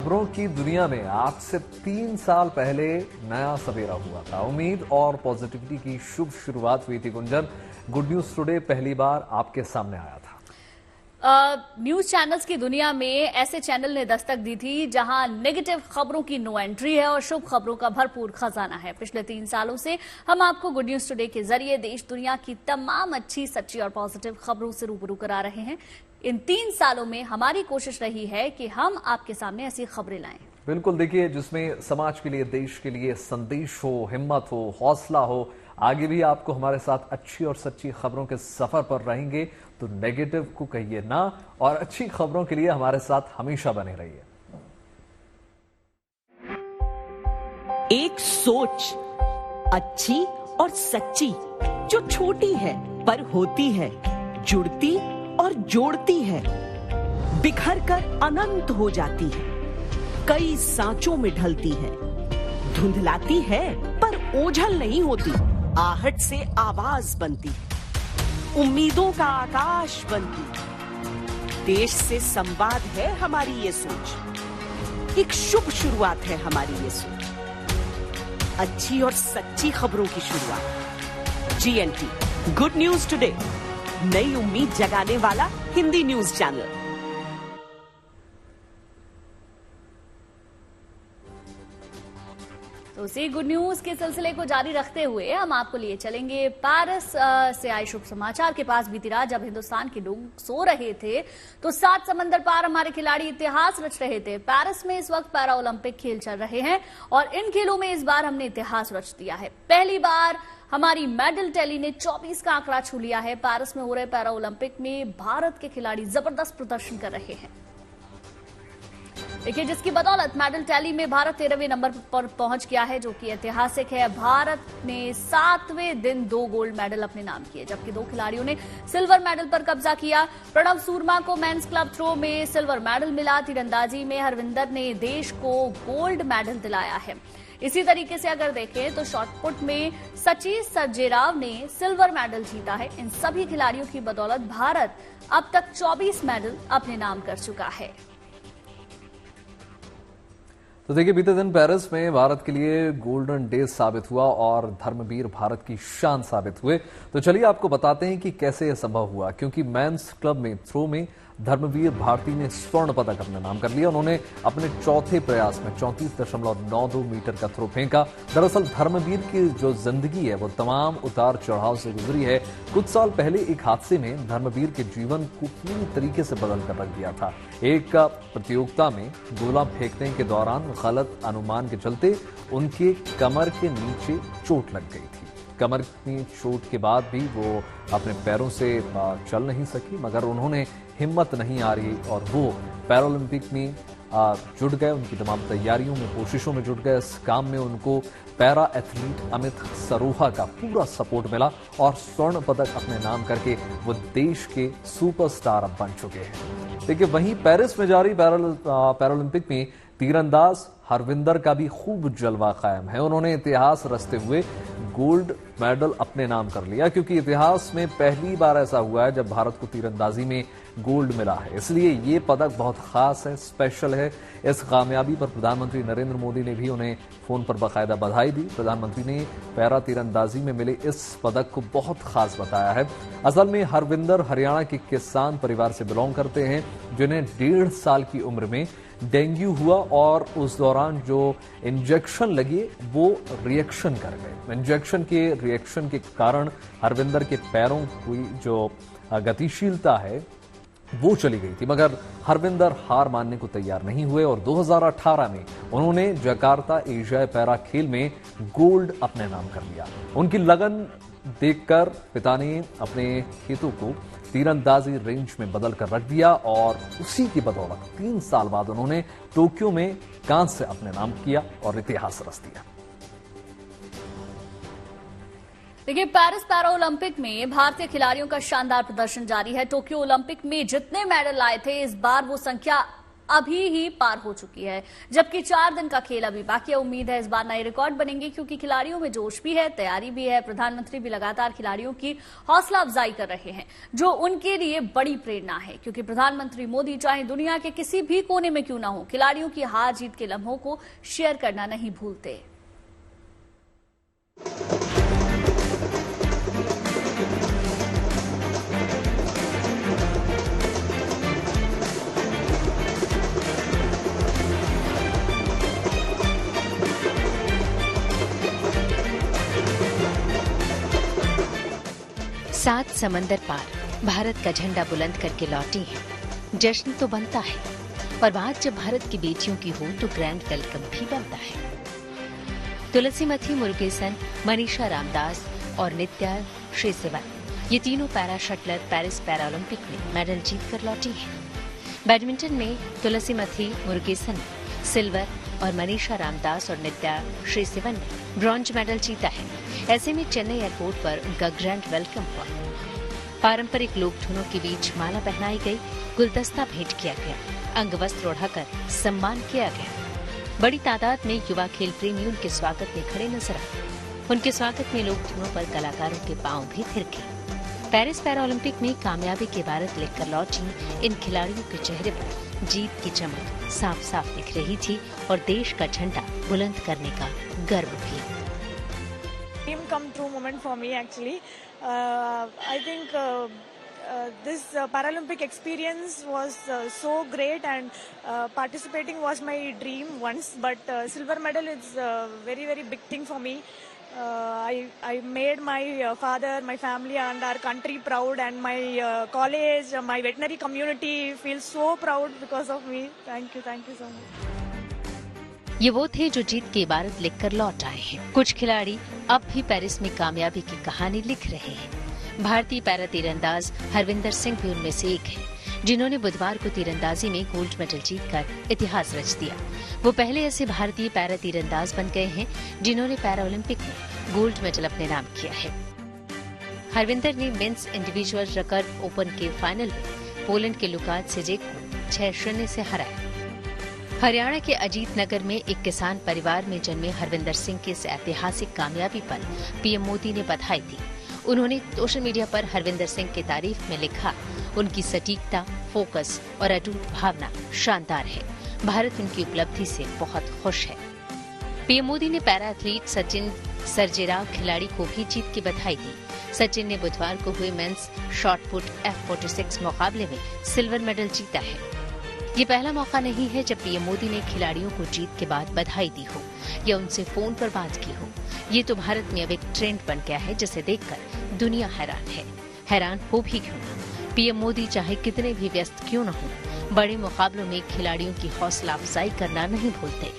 खबरों की दुनिया में आज से 3 साल पहले नया सवेरा हुआ था। उम्मीद और पॉजिटिविटी की शुभ शुरुआत हुई थी। गुंजन, गुड न्यूज टुडे पहली बार आपके सामने आया था। न्यूज चैनल्स की दुनिया में ऐसे चैनल ने दस्तक दी थी जहां नेगेटिव खबरों की नो एंट्री है और शुभ खबरों का भरपूर खजाना है। पिछले 3 सालों से हम आपको गुड न्यूज टुडे के जरिए देश दुनिया की तमाम अच्छी, सच्ची और पॉजिटिव खबरों से रूबरू करा रहे हैं। इन 3 सालों में हमारी कोशिश रही है कि हम आपके सामने ऐसी खबरें लाएं। बिल्कुल, देखिए, जिसमें समाज के लिए, देश के लिए संदेश हो, हिम्मत हो, हौसला हो। आगे भी आपको हमारे साथ अच्छी और सच्ची खबरों के सफर पर रहेंगे, तो नेगेटिव को कहिए ना और अच्छी खबरों के लिए हमारे साथ हमेशा बने रहिए। एक सोच अच्छी और सच्ची, जो छोटी है पर होती है, जुड़ती और जोड़ती है, बिखर कर अनंत हो जाती है, कई सांचों में ढलती है, धुंधलाती है पर ओझल नहीं होती, आहट से आवाज बनती, उम्मीदों का आकाश बनती। देश से संवाद है हमारी ये सोच, एक शुभ शुरुआत है हमारी ये सोच, अच्छी और सच्ची खबरों की शुरुआत। GNT गुड न्यूज टुडे, नई उम्मीद जगाने वाला हिंदी न्यूज चैनल। तो उसी गुड न्यूज के सिलसिले को जारी रखते हुए हम आपको लिए चलेंगे पेरिस से आए शुभ समाचार के पास। बीती रात जब हिंदुस्तान के लोग सो रहे थे तो 7 समंदर पार हमारे खिलाड़ी इतिहास रच रहे थे। पेरिस में इस वक्त पैरा ओलंपिक खेल चल रहे हैं और इन खेलों में इस बार हमने इतिहास रच दिया है। पहली बार हमारी मेडल टैली ने 24 का आंकड़ा छू लिया है। पेरिस में हो रहे पैरा ओलंपिक में भारत के खिलाड़ी जबरदस्त प्रदर्शन कर रहे हैं। देखिए, जिसकी बदौलत मेडल टैली में भारत 13वें नंबर पर पहुंच गया है, जो कि ऐतिहासिक है। भारत ने 7वें दिन 2 गोल्ड मेडल अपने नाम किए, जबकि 2 खिलाड़ियों ने सिल्वर मेडल पर कब्जा किया। प्रणव सूरमा को मेंस क्लब थ्रो में सिल्वर मेडल मिला। तीरंदाजी में हरविंदर ने देश को गोल्ड मेडल दिलाया है। इसी तरीके से अगर देखें तो शॉटपुट में सचिन सर्जेराव ने सिल्वर मेडल जीता है। इन सभी खिलाड़ियों की बदौलत भारत अब तक 24 मेडल अपने नाम कर चुका है। तो देखिए, बीते दिन पेरिस में भारत के लिए गोल्डन डे साबित हुआ और धर्मवीर भारत की शान साबित हुए। तो चलिए आपको बताते हैं कि कैसे यह संभव हुआ। क्योंकि मेंस क्लब में थ्रो में धर्मवीर भारती ने स्वर्ण पदक अपने नाम कर लिया। उन्होंने अपने चौथे प्रयास में 34.92 मीटर का थ्रो फेंका। दरअसल धर्मवीर की जो जिंदगी है वो तमाम उतार चढ़ाव से गुजरी है। कुछ साल पहले एक हादसे में धर्मवीर के जीवन को पूरी तरीके से बदल कर रख दिया था। एक प्रतियोगिता में गोला फेंकने के दौरान गलत अनुमान के चलते उनके कमर के नीचे चोट लग गई थी। कमर की चोट के बाद भी वो अपने पैरों से चल नहीं सकी, मगर उन्होंने हिम्मत नहीं हारी और वो पैरालंपिक में जुट गए। उनकी तमाम तैयारियों में, कोशिशों में जुट गए। इस काम में उनको पैरा एथलीट अमित सरोहा का पूरा सपोर्ट मिला और स्वर्ण पदक अपने नाम करके वो देश के सुपरस्टार अब बन चुके हैं। देखिए, वहीं पेरिस में जारी पैरालंपिक में तीरंदाज हरविंदर का भी खूब जलवा कायम है। उन्होंने इतिहास रचते हुए गोल्ड मेडल अपने नाम कर लिया, क्योंकि इतिहास में पहली बार ऐसा हुआ है जब भारत को तीरंदाजी में गोल्ड मिला है। इसलिए ये पदक बहुत खास है, स्पेशल है। इस कामयाबी पर प्रधानमंत्री नरेंद्र मोदी ने भी उन्हें फोन पर बाकायदा बधाई दी। प्रधानमंत्री ने पैरा तीरंदाजी में मिले इस पदक को बहुत खास बताया है। असल में हरविंदर हरियाणा के किसान परिवार से बिलोंग करते हैं, जिन्हें 1.5 साल की उम्र में डेंगू हुआ और उस दौरान जो इंजेक्शन लगे वो रिएक्शन कर गए। इंजेक्शन के रिएक्शन के कारण हरविंदर के पैरों की जो गतिशीलता है वो चली गई थी, मगर हरविंदर हार मानने को तैयार नहीं हुए और 2018 में उन्होंने जकार्ता एशियाई पैरा खेल में गोल्ड अपने नाम कर लिया। उनकी लगन देखकर पिता ने अपने खेतों को तीरंदाजी रेंज में बदल कर रख दिया और उसी की बदौलत 3 साल बाद उन्होंने टोक्यो में कांस्य अपने नाम किया और इतिहास रच दिया। देखिए, पेरिस पैरा ओलंपिक में भारतीय खिलाड़ियों का शानदार प्रदर्शन जारी है। टोक्यो ओलंपिक में जितने मेडल आए थे, इस बार वो संख्या अभी ही पार हो चुकी है, जबकि 4 दिन का खेल अभी बाकी है। उम्मीद है इस बार नए रिकॉर्ड बनेंगे, क्योंकि खिलाड़ियों में जोश भी है, तैयारी भी है। प्रधानमंत्री भी लगातार खिलाड़ियों की हौसला अफजाई कर रहे हैं, जो उनके लिए बड़ी प्रेरणा है, क्योंकि प्रधानमंत्री मोदी चाहे दुनिया के किसी भी कोने में क्यों ना हो, खिलाड़ियों की हार जीत के लम्हों को शेयर करना नहीं भूलते। सात समंदर पार भारत का झंडा बुलंद करके लौटी हैं। जश्न तो बनता है, पर बात जब भारत की बेटियों की हो तो ग्रैंड वेलकम भी बनता है। तुलसीमथी मुरुगेसन, मनीषा रामदास और नित्या श्रीसेवन, ये तीनों पैरा शटलर पेरिस पैरालंपिक में मेडल जीत कर लौटी हैं। बैडमिंटन में तुलसीमथी मुरुगेसन ने सिल्वर और मनीषा रामदास और नित्या श्रीसेवन ने ब्रॉन्ज मेडल जीता है। ऐसे में चेन्नई एयरपोर्ट पर उनका ग्रैंड वेलकम हुआ। पारंपरिक लोक धुनों के बीच माला पहनाई गई, गुलदस्ता भेंट किया गया, अंगवस्त्र ओढ़ाकर सम्मान किया गया। बड़ी तादाद में युवा खेल प्रेमी उनके स्वागत में खड़े नजर आए। उनके स्वागत में लोक धुनों पर कलाकारों के पांव भी थिरके। पेरिस पैरालंपिक में कामयाबी के भारत लेकर लौटी इन खिलाड़ियों के चेहरे पर जीत की चमक साफ साफ दिख रही थी और देश का झंडा बुलंद करने का गर्व भी। Dream come true moment for me actually. I think this Paralympic experience was so great, and participating was my dream once, but silver medal is a very very big thing for me. I made my father, my family and our country proud, and my college, my veterinary community feels so proud because of me. Thank you so much. ये वो थे जो जीत की इबारत लिखकर लौट आए हैं। कुछ खिलाड़ी अब भी पेरिस में कामयाबी की कहानी लिख रहे हैं। भारतीय पैरा तीरंदाज हरविंदर सिंह भी उनमें से एक है, जिन्होंने बुधवार को तीरंदाजी में गोल्ड मेडल जीतकर इतिहास रच दिया। वो पहले ऐसे भारतीय पैरा तीरंदाज बन गए हैं जिन्होंने पैरा ओलंपिक में गोल्ड मेडल अपने नाम किया है। हरविंदर ने मेंस इंडिविजुअल रिकर्व ओपन के फाइनल में पोलैंड के लुकास सेजेक को 6-0 से हराया। हरियाणा के अजीत नगर में एक किसान परिवार में जन्मे हरविंदर सिंह की इस ऐतिहासिक कामयाबी पर पीएम मोदी ने बधाई दी। उन्होंने सोशल मीडिया पर हरविंदर सिंह की तारीफ में लिखा, उनकी सटीकता, फोकस और अटूट भावना शानदार है। भारत उनकी उपलब्धि से बहुत खुश है। पीएम मोदी ने पैरा एथलीट सचिन सर्जेराव खिलाड़ी को भी जीत की बधाई दी। सचिन ने बुधवार को हुए मेंस शॉटपुट F46 मुकाबले में सिल्वर मेडल जीता है। ये पहला मौका नहीं है जब पीएम मोदी ने खिलाड़ियों को जीत के बाद बधाई दी हो या उनसे फोन पर बात की हो। ये तो भारत में अब एक ट्रेंड बन गया है, जिसे देखकर दुनिया हैरान है। हैरान हो भी क्यों ना, पीएम मोदी चाहे कितने भी व्यस्त क्यों न हो, बड़े मुकाबलों में खिलाड़ियों की हौसला अफजाई करना नहीं भूलते।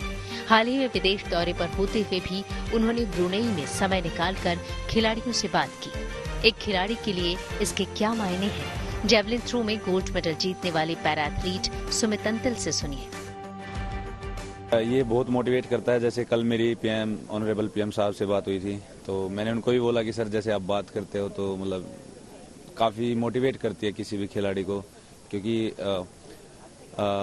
हाल ही में विदेश दौरे पर होते हुए भी उन्होंने ब्रुनेई में समय निकालकर खिलाड़ियों से बात की। एक खिलाड़ी के लिए इसके क्या मायने हैं, जेवलिन थ्रो में गोल्ड मेडल जीतने वाले पैरा एथलीट सुमित अंतिल से सुनिए। ये बहुत मोटिवेट करता है। जैसे कल मेरी ऑनरेबल पीएम साहब से बात हुई थी, तो मैंने उनको भी बोला कि सर जैसे आप बात करते हो तो मतलब काफ़ी मोटिवेट करती है किसी भी खिलाड़ी को, क्योंकि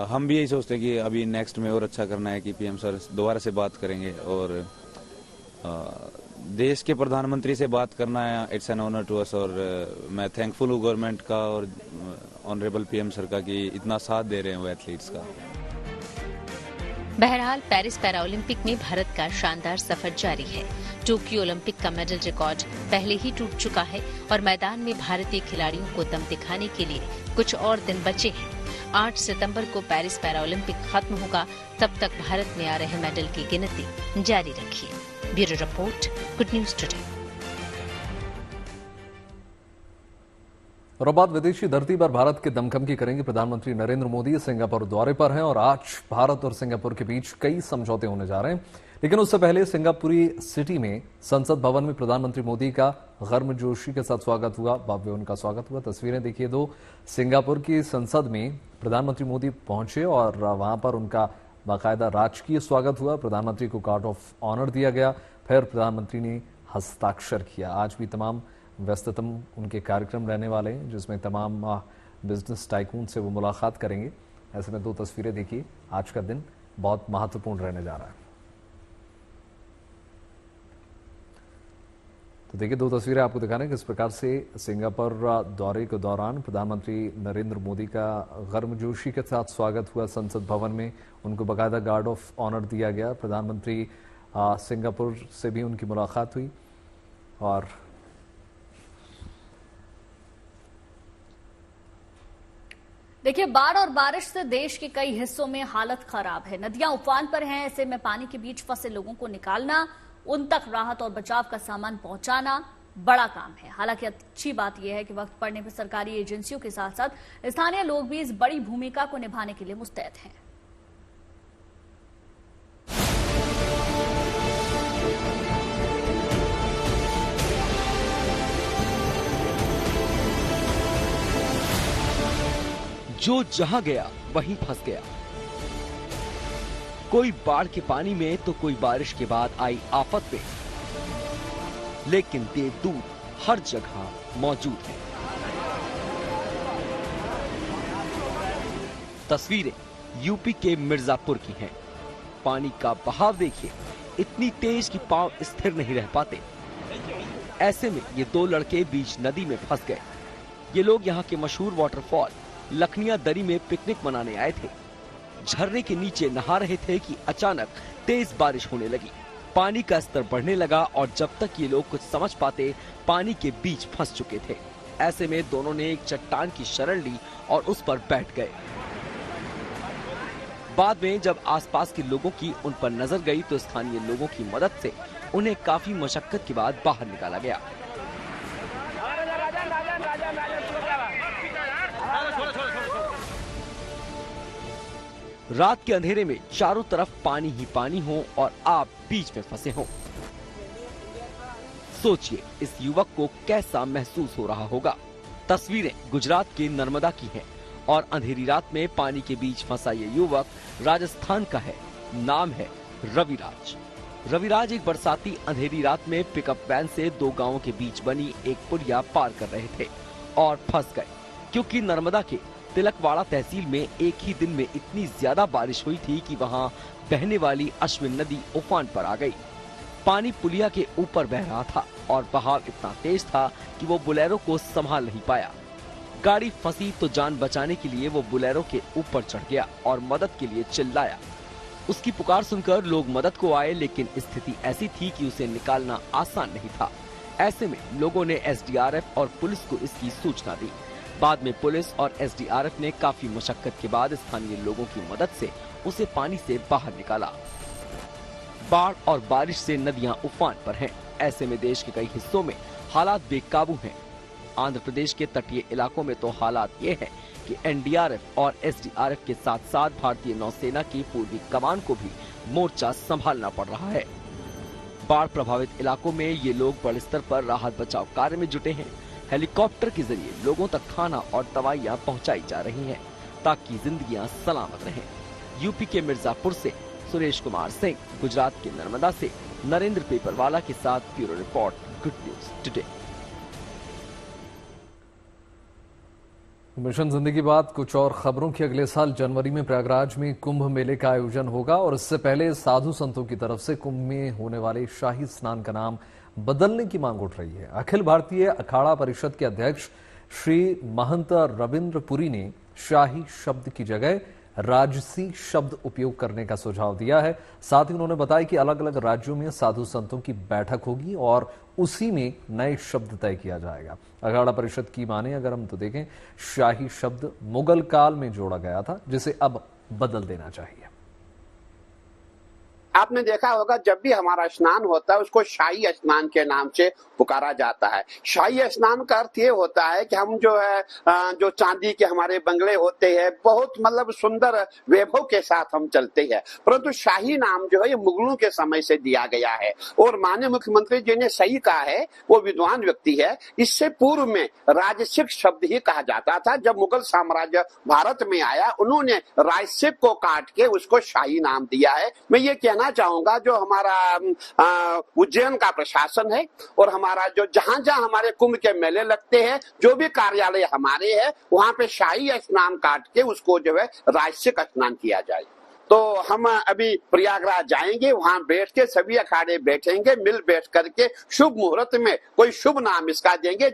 हम भी यही सोचते हैं कि अभी नेक्स्ट में और अच्छा करना है कि पीएम सर दोबारा से बात करेंगे और देश के प्रधानमंत्री से बात करना है, it's an honour to us. और मैं थैंकफुल हूँ गवर्नमेंट का और ऑनरेबल पीएम सर का कि इतना साथ दे रहे हैं वो एथलीट्स का। बहरहाल पेरिस पैरा ओलंपिक में भारत का शानदार सफर जारी है। टोक्यो ओलंपिक का मेडल रिकॉर्ड पहले ही टूट चुका है और मैदान में भारतीय खिलाड़ियों को दम दिखाने के लिए कुछ और दिन बचे हैं। 8 सितंबर को पेरिस पैरा ओलंपिक खत्म होगा, तब तक भारत में आ रहे मेडल की गिनती जारी रखिए। Bureau report, good news today. और अब बात विदेशी धरती पर भारत के दमखम की करेंगे। प्रधानमंत्री नरेंद्र मोदी सिंगापुर दौरे पर हैं और आज भारत और सिंगापुर के बीच कई समझौते होने जा रहे हैं। लेकिन उससे पहले सिंगापुरी सिटी में संसद भवन में प्रधानमंत्री मोदी का गर्मजोशी के साथ स्वागत हुआ। भव्य उनका स्वागत हुआ। तस्वीरें देखिए दो। सिंगापुर की संसद में प्रधानमंत्री मोदी पहुंचे और वहां पर उनका बाकायदा राजकीय स्वागत हुआ। प्रधानमंत्री को गार्ड ऑफ ऑनर दिया गया, फिर प्रधानमंत्री ने हस्ताक्षर किया। आज भी तमाम व्यस्ततम उनके कार्यक्रम रहने वाले हैं, जिसमें तमाम बिजनेस टाइकून से वो मुलाकात करेंगे। ऐसे में 2 तस्वीरें देखिए, आज का दिन बहुत महत्वपूर्ण रहने जा रहा है। तो देखिए 2 तस्वीरें आपको दिखा रहे हैं किस प्रकार से सिंगापुर दौरे के दौरान प्रधानमंत्री नरेंद्र मोदी का गर्मजोशी के साथ स्वागत हुआ संसद भवन में। उनको बाकायदा गार्ड ऑफ ऑनर दिया गया। प्रधानमंत्री सिंगापुर से भी उनकी मुलाकात हुई और देखिए, बाढ़ और बारिश से देश के कई हिस्सों में हालत खराब है। नदियां उफान पर हैं। ऐसे में पानी के बीच फंसे लोगों को निकालना, उन तक राहत और बचाव का सामान पहुंचाना बड़ा काम है। हालांकि अच्छी बात यह है कि वक्त पड़ने पर सरकारी एजेंसियों के साथ साथ स्थानीय लोग भी इस बड़ी भूमिका को निभाने के लिए मुस्तैद हैं। जो जहां गया वहीं फंस गया। कोई बाढ़ के पानी में तो कोई बारिश के बाद आई आफत में, लेकिन देवदूत हर जगह मौजूद है। तस्वीरें यूपी के मिर्जापुर की हैं। पानी का बहाव देखिए, इतनी तेज कि पांव स्थिर नहीं रह पाते। ऐसे में ये 2 लड़के बीच नदी में फंस गए। ये लोग यहाँ के मशहूर वाटरफॉल लखनिया दरी में पिकनिक मनाने आए थे। झरने के नीचे नहा रहे थे कि अचानक तेज बारिश होने लगी। पानी का स्तर बढ़ने लगा और जब तक ये लोग कुछ समझ पाते, पानी के बीच फंस चुके थे। ऐसे में दोनों ने एक चट्टान की शरण ली और उस पर बैठ गए। बाद में जब आसपास के लोगों की उन पर नजर गई तो स्थानीय लोगों की मदद से उन्हें काफी मशक्कत के बाद बाहर निकाला गया। रात के अंधेरे में चारों तरफ पानी ही पानी हो और आप बीच में फंसे हो। सोचिए इस युवक को कैसा महसूस हो रहा होगा। तस्वीरें गुजरात के नर्मदा की हैं और अंधेरी रात में पानी के बीच फंसा ये युवक राजस्थान का है। नाम है रविराज। रविराज एक बरसाती अंधेरी रात में पिकअप वैन से 2 गांवों के बीच बनी एक पुलिया पार कर रहे थे और फंस गए, क्योंकि नर्मदा के तिलकवाड़ा तहसील में एक ही दिन में इतनी ज्यादा बारिश हुई थी कि वहां बहने वाली अश्विन नदी उफान पर आ गई। पानी पुलिया के ऊपर बह रहा था और बहाव इतना तेज था कि वो बुलेरो को संभाल नहीं पाया। गाड़ी फंसी तो जान बचाने के लिए वो बुलेरो के ऊपर चढ़ गया और मदद के लिए चिल्लाया। उसकी पुकार सुनकर लोग मदद को आए, लेकिन स्थिति ऐसी थी कि उसे निकालना आसान नहीं था। ऐसे में लोगों ने एसडीआरएफ और पुलिस को इसकी सूचना दी। बाद में पुलिस और एसडीआरएफ ने काफी मशक्कत के बाद स्थानीय लोगों की मदद से उसे पानी से बाहर निकाला। बाढ़ और बारिश से नदियां उफान पर हैं। ऐसे में देश के कई हिस्सों में हालात बेकाबू हैं। आंध्र प्रदेश के तटीय इलाकों में तो हालात ये है कि एनडीआरएफ और एसडीआरएफ के साथ साथ भारतीय नौसेना की पूर्वी कमान को भी मोर्चा संभालना पड़ रहा है। बाढ़ प्रभावित इलाकों में ये लोग बड़े स्तर पर राहत बचाव कार्य में जुटे हैं। हेलीकॉप्टर के जरिए लोगों तक खाना और दवाइयां पहुंचाई जा रही हैं, ताकि जिंदगियां सलामत रहें। यूपी के मिर्जापुर से सुरेश कुमार सिंह, गुजरात के नर्मदा से नरेंद्र पेपरवाला के साथ bureau report, good news today. Mission जिंदगी की बात कुछ और खबरों की। अगले साल जनवरी में प्रयागराज में कुंभ मेले का आयोजन होगा और इससे पहले साधु संतों की तरफ से कुंभ में होने वाले शाही स्नान का नाम बदलने की मांग उठ रही है। अखिल भारतीय अखाड़ा परिषद के अध्यक्ष श्री महंत रविंद्र पुरी ने शाही शब्द की जगह राजसी शब्द उपयोग करने का सुझाव दिया है। साथ ही उन्होंने बताया कि अलग अलग राज्यों में साधु संतों की बैठक होगी और उसी में नए शब्द तय किया जाएगा। अखाड़ा परिषद की माने अगर हम तो देखें, शाही शब्द मुगल काल में जोड़ा गया था, जिसे अब बदल देना चाहिए। आपने देखा होगा जब भी हमारा स्नान होता है उसको शाही स्नान के नाम से पुकारा जाता है। शाही स्नान का अर्थ ये होता है कि हम जो है जो चांदी के हमारे बंगले होते हैं, बहुत मतलब सुंदर वैभव के साथ हम चलते हैं, परंतु शाही नाम जो है ये मुगलों के समय से दिया गया है। और माननीय मुख्यमंत्री जी ने सही कहा है, वो विद्वान व्यक्ति है। इससे पूर्व में राजसिक शब्द ही कहा जाता था। जब मुगल साम्राज्य भारत में आया, उन्होंने राजसिक को काट के उसको शाही नाम दिया है। मैं ये कहना कहना चाहूंगा जो हमारा उज्जैन का प्रशासन है और हमारा जो जहां जहां हमारे कुंभ के मेले लगते हैं, जो भी कार्यालय हमारे हैं, वहां पे शाही स्नान काट के उसको जो है राजसिक स्नान किया जाए। तो हम अभी प्रयागराज जाएंगे, वहां बैठ के सभी अखाड़े बैठेंगे, मिल बैठ करके शुभ मुहूर्त में कोई शुभ नाम इसका देंगे।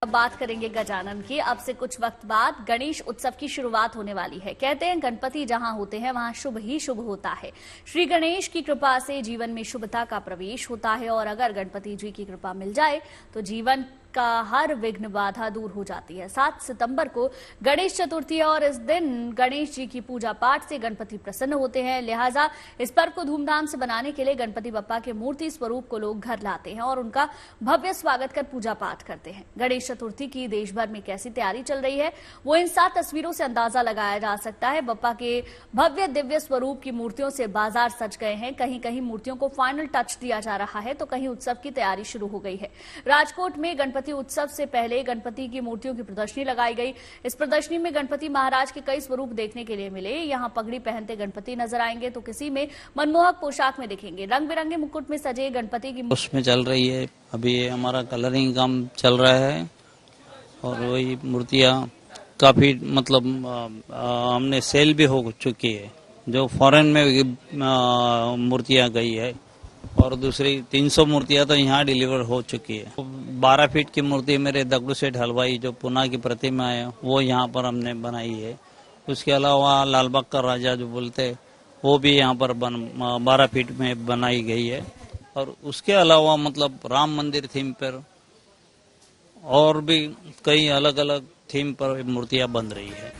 अब बात करेंगे गजानन की। अब से कुछ वक्त बाद गणेश उत्सव की शुरुआत होने वाली है। कहते हैं गणपति जहां होते हैं वहां शुभ ही शुभ होता है। श्री गणेश की कृपा से जीवन में शुभता का प्रवेश होता है और अगर गणपति जी की कृपा मिल जाए तो जीवन का हर विघ्न बाधा दूर हो जाती है। 7 सितंबर को गणेश चतुर्थी है और इस दिन गणेश जी की पूजा पाठ से गणपति प्रसन्न होते हैं। लिहाजा इस पर्व को धूमधाम से बनाने के लिए गणपति बप्पा के मूर्ति स्वरूप को लोग घर लाते हैं और उनका भव्य स्वागत कर पूजा पाठ करते हैं। गणेश चतुर्थी की देश भर में कैसी तैयारी चल रही है वो इन 7 तस्वीरों से अंदाजा लगाया जा सकता है। बप्पा के भव्य दिव्य स्वरूप की मूर्तियों से बाजार सज गए हैं। कहीं कहीं मूर्तियों को फाइनल टच दिया जा रहा है तो कहीं उत्सव की तैयारी शुरू हो गई है। राजकोट में गणपति उत्सव से पहले गणपति की मूर्तियों की प्रदर्शनी लगाई गई। इस प्रदर्शनी में गणपति महाराज के कई स्वरूप देखने के लिए मिले। यहां पगड़ी पहनते गणपति नजर आएंगे तो किसी में मनमोहक पोशाक में दिखेंगे। रंग बिरंगे मुकुट में सजे गणपति की उसमें चल रही है। अभी हमारा कलरिंग काम चल रहा है और वही मूर्तियां काफी मतलब हमने सेल भी हो चुकी है। जो फॉरेन में मूर्तियां गई है और दूसरी 300 मूर्तियां तो यहाँ डिलीवर हो चुकी है। 12 फीट की मूर्ति मेरे दगड़ू सेठ हलवाई जो पुणे की प्रतिमा है वो यहाँ पर हमने बनाई है। उसके अलावा लालबाग का राजा जो बोलते हैं वो भी यहाँ पर 12 फीट में बनाई गई है। और उसके अलावा मतलब राम मंदिर थीम पर और भी कई अलग अलग थीम पर मूर्तियां बन रही है।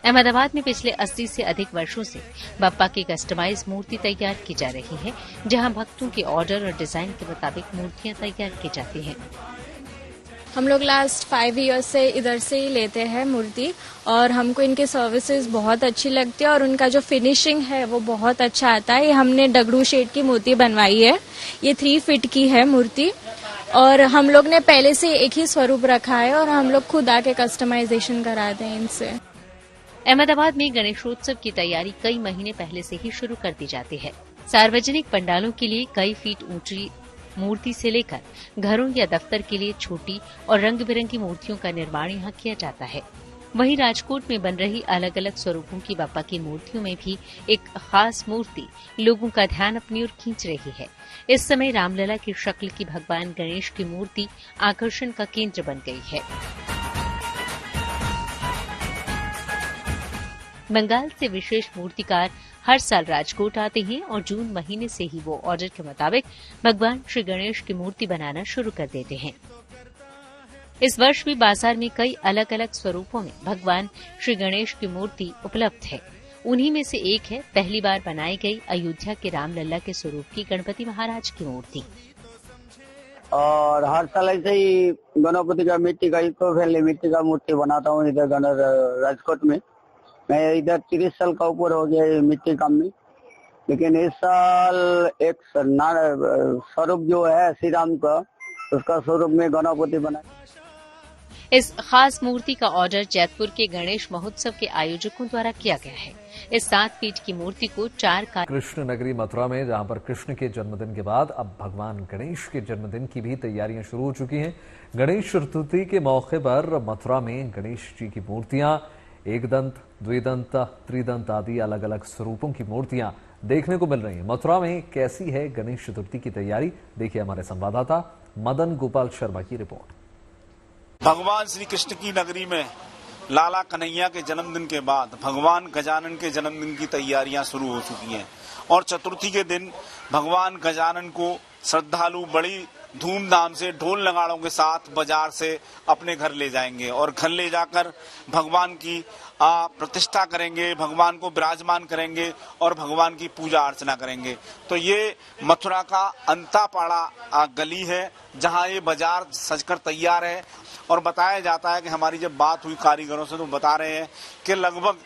अहमदाबाद में पिछले 80 से अधिक वर्षों से बप्पा की कस्टमाइज मूर्ति तैयार की जा रही है, जहां भक्तों के ऑर्डर और डिजाइन के मुताबिक मूर्तियां तैयार की जाती हैं। हम लोग लास्ट 5 ईयर्स से इधर से ही लेते हैं मूर्ति और हमको इनके सर्विसेज बहुत अच्छी लगती है और उनका जो फिनिशिंग है वो बहुत अच्छा आता है। हमने दगड़ू शेड की मूर्ति बनवाई है। ये 3 फीट की है मूर्ति और हम लोग ने पहले से एक ही स्वरूप रखा है और हम लोग खुद आके कस्टमाइजेशन कराते हैं इनसे। अहमदाबाद में गणेशोत्सव की तैयारी कई महीने पहले से ही शुरू कर दी जाती है। सार्वजनिक पंडालों के लिए कई फीट ऊंची मूर्ति से लेकर घरों या दफ्तर के लिए छोटी और रंग बिरंगी मूर्तियों का निर्माण यहाँ किया जाता है। वहीं राजकोट में बन रही अलग अलग स्वरूपों की बप्पा की मूर्तियों में भी एक खास मूर्ति लोगों का ध्यान अपनी ओर खींच रही है। इस समय रामलला की शक्ल की भगवान गणेश की मूर्ति आकर्षण का केंद्र बन गई है। बंगाल से विशेष मूर्तिकार हर साल राजकोट आते हैं और जून महीने से ही वो ऑर्डर के मुताबिक भगवान श्री गणेश की मूर्ति बनाना शुरू कर देते हैं। इस वर्ष भी बाजार में कई अलग अलग स्वरूपों में भगवान श्री गणेश की मूर्ति उपलब्ध है। उन्हीं में से एक है पहली बार बनाई गई अयोध्या के रामलला के स्वरूप की गणपति महाराज की मूर्ति। और हर साल ऐसे ही गणपति का मिट्टी का इको फ्रेंडली मिट्टी का मूर्ति बनाता हूँ इधर राजकोट में। मैं इधर 30 साल का ऊपर हो गया मिट्टी काम में, लेकिन इस साल एक स्वरूप जो है श्री राम का उसका स्वरूप में गणपति बना। इस खास मूर्ति का ऑर्डर जयपुर के गणेश महोत्सव के आयोजकों द्वारा किया गया है। इस 7 फीट की मूर्ति को 4 कृष्ण नगरी मथुरा में जहां पर कृष्ण के जन्मदिन के बाद अब भगवान गणेश के जन्मदिन की भी तैयारियां शुरू हो चुकी हैं। गणेश चतुर्थी के मौके पर मथुरा में गणेश जी की मूर्तियां एक दंत, द्विदंत, त्रिदंत आदि अलग अलग स्वरूपों की मूर्तियां देखने को मिल रही हैं। मथुरा में कैसी है गणेश चतुर्थी की तैयारी, देखिए हमारे संवाददाता मदन गोपाल शर्मा की रिपोर्ट। भगवान श्री कृष्ण की नगरी में लाला कन्हैया के जन्मदिन के बाद भगवान गजानन के जन्मदिन की तैयारियां शुरू हो चुकी हैं और चतुर्थी के दिन भगवान गजानन को श्रद्धालु बड़ी धूमधाम से ढोल नगाड़ों के साथ बाजार से अपने घर ले जाएंगे और घर ले जाकर भगवान की प्रतिष्ठा करेंगे, भगवान को विराजमान करेंगे और भगवान की पूजा अर्चना करेंगे। तो ये मथुरा का अंतापाड़ा गली है जहां ये बाजार सजकर तैयार है और बताया जाता है कि हमारी जब बात हुई कारीगरों से तो बता रहे हैं कि लगभग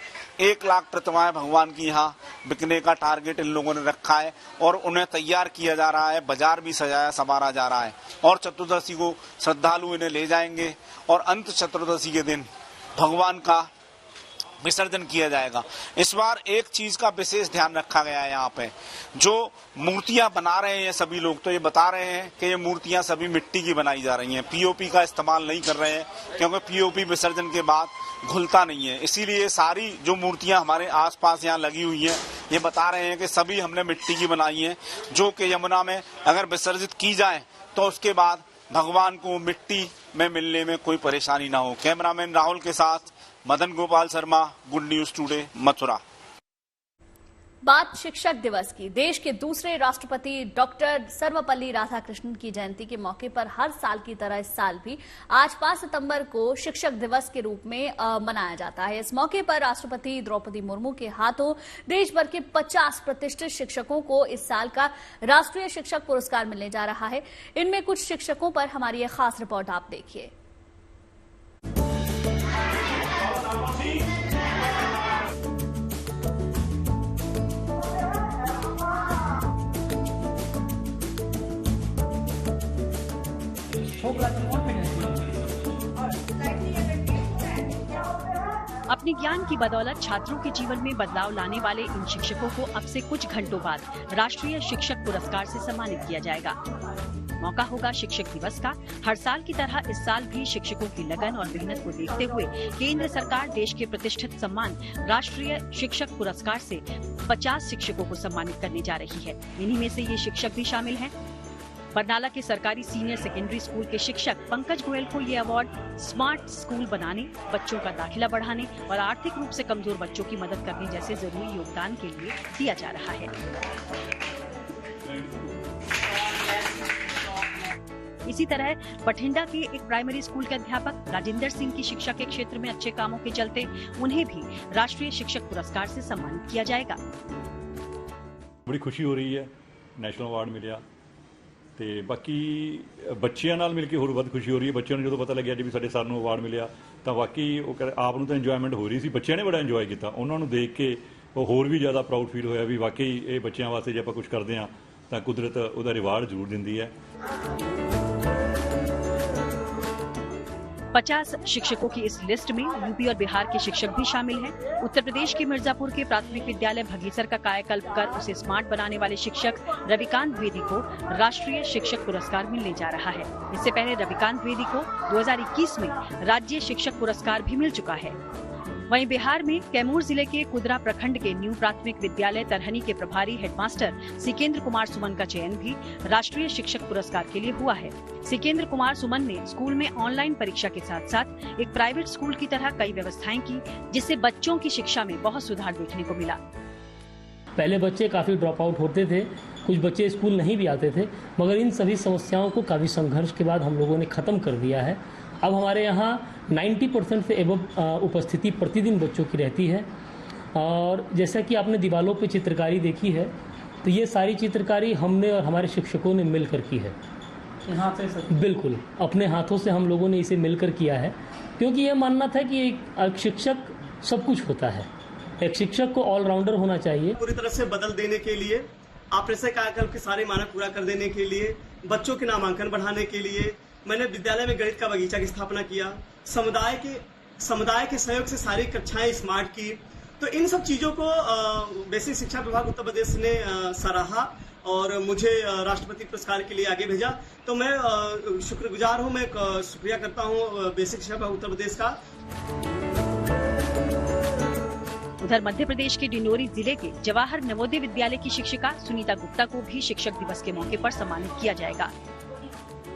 1 लाख प्रतिमाएं भगवान की यहाँ बिकने का टारगेट इन लोगों ने रखा है और उन्हें तैयार किया जा रहा है। बाजार भी सजाया संवारा जा रहा है और चतुर्दशी को श्रद्धालु इन्हें ले जाएंगे और अंत चतुर्दशी के दिन भगवान का विसर्जन किया जाएगा। इस बार एक चीज का विशेष ध्यान रखा गया है, यहाँ पे जो मूर्तियां बना रहे हैं सभी लोग तो ये बता रहे हैं कि ये मूर्तियां सभी मिट्टी की बनाई जा रही हैं, पीओपी का इस्तेमाल नहीं कर रहे हैं, क्योंकि पीओपी विसर्जन के बाद घुलता नहीं है। इसीलिए सारी जो मूर्तियां हमारे आसपास यहाँ लगी हुई हैं, ये बता रहे हैं कि सभी हमने मिट्टी की बनाई हैं, जो कि यमुना में अगर विसर्जित की जाए तो उसके बाद भगवान को मिट्टी में मिलने में कोई परेशानी ना हो। कैमरामैन राहुल के साथ Madan Gopal Sharma, good news today, Mathura. बात शिक्षक दिवस की। देश के दूसरे राष्ट्रपति डॉक्टर सर्वपल्ली राधाकृष्णन की जयंती के मौके पर हर साल की तरह इस साल भी आज 5 सितंबर को शिक्षक दिवस के रूप में मनाया जाता है। इस मौके पर राष्ट्रपति द्रौपदी मुर्मू के हाथों देश भर के 50 प्रतिष्ठित शिक्षकों को इस साल का राष्ट्रीय शिक्षक पुरस्कार मिलने जा रहा है। इनमें कुछ शिक्षकों पर हमारी एक खास रिपोर्ट आप देखिए। अपने ज्ञान की बदौलत छात्रों के जीवन में बदलाव लाने वाले इन शिक्षकों को अब से कुछ घंटों बाद राष्ट्रीय शिक्षक पुरस्कार से सम्मानित किया जाएगा। मौका होगा शिक्षक दिवस का। हर साल की तरह इस साल भी शिक्षकों की लगन और मेहनत को देखते हुए केंद्र सरकार देश के प्रतिष्ठित सम्मान राष्ट्रीय शिक्षक पुरस्कार से 50 शिक्षकों को सम्मानित करने जा रही है। इन्हीं में से ये शिक्षक भी शामिल हैं। बरनाला के सरकारी सीनियर सेकेंडरी स्कूल के शिक्षक पंकज गोयल को ये अवार्ड स्मार्ट स्कूल बनाने, बच्चों का दाखिला बढ़ाने और आर्थिक रूप से कमजोर बच्चों की मदद करने जैसे जरूरी योगदान के लिए दिया जा रहा है। इसी तरह बठिंडा के एक प्राइमरी स्कूल के अध्यापक राजेंद्र सिंह की शिक्षा के क्षेत्र में अच्छे कामों के चलते उन्हें भी राष्ट्रीय शिक्षक पुरस्कार से सम्मानित किया जाएगा। बड़ी खुशी हो रही है, नेशनल अवार्ड मिला ਤੇ ਬਾਕੀ ਬੱਚਿਆਂ ਨਾਲ ਮਿਲ ਕੇ ਹੋਰ ਵੱਧ ਖੁਸ਼ੀ ਹੋ ਰਹੀ ਹੈ। ਬੱਚਿਆਂ ਨੂੰ ਜਦੋਂ ਪਤਾ ਲੱਗਿਆ ਜੀ ਵੀ ਸਾਡੇ ਸਰ ਨੂੰ ਅਵਾਰਡ ਮਿਲਿਆ ਤਾਂ ਵਾਕਈ ਉਹ ਆਪ ਨੂੰ ਤਾਂ ਇੰਜੋਇਮੈਂਟ ਹੋ ਰਹੀ ਸੀ, ਬੱਚਿਆਂ ਨੇ ਬੜਾ ਇੰਜੋਏ ਕੀਤਾ। ਉਹਨਾਂ ਨੂੰ ਦੇਖ ਕੇ ਉਹ ਹੋਰ ਵੀ ਜ਼ਿਆਦਾ ਪ੍ਰਾਊਡ ਫੀਲ ਹੋਇਆ ਵੀ ਵਾਕਈ ਇਹ ਬੱਚਿਆਂ ਵਾਸਤੇ ਜੇ ਆਪਾਂ ਕੁਝ ਕਰਦੇ ਹਾਂ ਤਾਂ ਕੁਦਰਤ ਉਹਦਾ ਰਿਵਾਰਡ ਜ਼ਰੂਰ ਦਿੰਦੀ ਹੈ। 50 शिक्षकों की इस लिस्ट में यूपी और बिहार के शिक्षक भी शामिल हैं। उत्तर प्रदेश के मिर्जापुर के प्राथमिक विद्यालय भगीसर का कायाकल्प कर उसे स्मार्ट बनाने वाले शिक्षक रविकांत द्विवेदी को राष्ट्रीय शिक्षक पुरस्कार मिलने जा रहा है। इससे पहले रविकांत द्विवेदी को 2021 में राज्य शिक्षक पुरस्कार भी मिल चुका है। वहीं बिहार में कैमूर जिले के कुदरा प्रखंड के न्यू प्राथमिक विद्यालय तरहनी के प्रभारी हेडमास्टर सिकेंद्र कुमार सुमन का चयन भी राष्ट्रीय शिक्षक पुरस्कार के लिए हुआ है। सिकेंद्र कुमार सुमन ने स्कूल में ऑनलाइन परीक्षा के साथ साथ एक प्राइवेट स्कूल की तरह कई व्यवस्थाएं की, जिससे बच्चों की शिक्षा में बहुत सुधार देखने को मिला। पहले बच्चे काफ़ी ड्रॉप आउट होते थे, कुछ बच्चे स्कूल नहीं भी आते थे, मगर इन सभी समस्याओं को काफ़ी संघर्ष के बाद हम लोगों ने ख़त्म कर दिया है। अब हमारे यहाँ 90% से एबव उपस्थिति प्रतिदिन बच्चों की रहती है। और जैसा कि आपने दीवारों पे चित्रकारी देखी है, तो ये सारी चित्रकारी हमने और हमारे शिक्षकों ने मिलकर की है। बिल्कुल अपने हाथों से हम लोगों ने इसे मिलकर किया है, क्योंकि ये मानना था कि एक शिक्षक सब कुछ होता है। एक शिक्षक को ऑलराउंडर होना चाहिए। पूरी तरह से बदल देने के लिए, ऑपरेशन कायाकल्प के सारे मानक पूरा कर देने के लिए, बच्चों के नामांकन बढ़ाने के लिए मैंने विद्यालय में गणित का बगीचा की स्थापना किया। समुदाय के सहयोग से सारी कक्षाएं स्मार्ट की। तो इन सब चीजों को बेसिक शिक्षा विभाग उत्तर प्रदेश ने सराहा और मुझे राष्ट्रपति पुरस्कार के लिए आगे भेजा। तो मैं शुक्रगुजार हूं, मैं शुक्रिया करता हूं बेसिक शिक्षा विभाग उत्तर प्रदेश का। उधर मध्य प्रदेश के डिंडोरी जिले के जवाहर नवोदय विद्यालय की शिक्षिका सुनीता गुप्ता को भी शिक्षक दिवस के मौके पर सम्मानित किया जाएगा।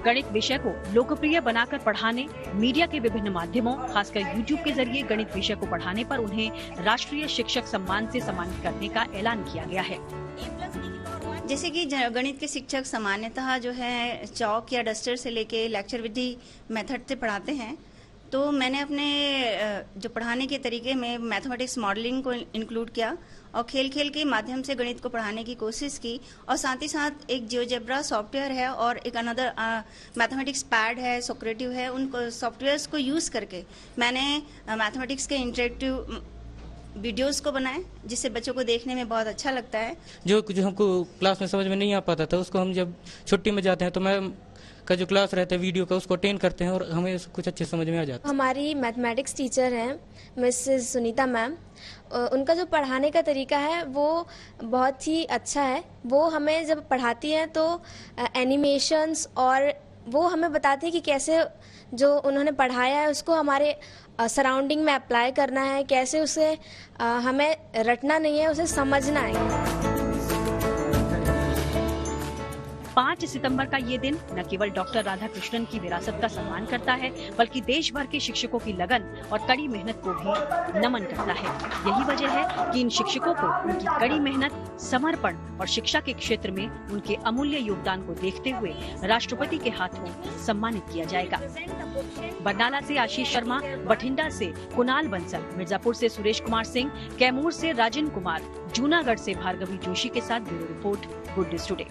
गणित विषय को लोकप्रिय बनाकर पढ़ाने, मीडिया के विभिन्न माध्यमों खासकर यूट्यूब के जरिए गणित विषय को पढ़ाने पर उन्हें राष्ट्रीय शिक्षक सम्मान से सम्मानित करने का ऐलान किया गया है। जैसे कि गणित के शिक्षक सामान्यतः जो है चौक या डस्टर से लेके लेक्चर विधि मेथड से पढ़ाते हैं, तो मैंने अपने जो पढ़ाने के तरीके में मैथमेटिक्स मॉडलिंग को इंक्लूड किया और खेल खेल के माध्यम से गणित को पढ़ाने की कोशिश की। और साथ ही साथ एक जियोजेब्रा सॉफ्टवेयर है और एक अनदर मैथमेटिक्स पैड है, सोक्रेटिव है, उन सॉफ्टवेयर्स को यूज़ करके मैंने मैथमेटिक्स के इंटरेक्टिव वीडियोस को बनाए, जिससे बच्चों को देखने में बहुत अच्छा लगता है। जो हमको क्लास में समझ में नहीं आ पाता था, उसको हम जब छुट्टी में जाते हैं तो मैं का जो क्लास रहता है वीडियो का, उसको अटेंड करते हैं और हमें कुछ अच्छे समझ में आ जाता है। हमारी मैथमेटिक्स टीचर हैं मिसेस सुनीता मैम, उनका जो पढ़ाने का तरीका है वो बहुत ही अच्छा है। वो हमें जब पढ़ाती हैं तो एनिमेशंस और वो हमें बताती है कि कैसे जो उन्होंने पढ़ाया है उसको हमारे सराउंडिंग में अप्लाई करना है, कैसे उसे हमें रटना नहीं है, उसे समझना है। 5 सितंबर का ये दिन न केवल डॉक्टर राधाकृष्णन की विरासत का सम्मान करता है, बल्कि देश भर के शिक्षकों की लगन और कड़ी मेहनत को भी नमन करता है। यही वजह है कि इन शिक्षकों को उनकी कड़ी मेहनत, समर्पण और शिक्षा के क्षेत्र में उनके अमूल्य योगदान को देखते हुए राष्ट्रपति के हाथों सम्मानित किया जाएगा। बरनाला से आशीष शर्मा, बठिंडा से कुणाल बंसल, मिर्जापुर से सुरेश कुमार सिंह, कैमूर से राजन कुमार, जूनागढ़ से भार्गवी जोशी के साथ bureau report, good news today.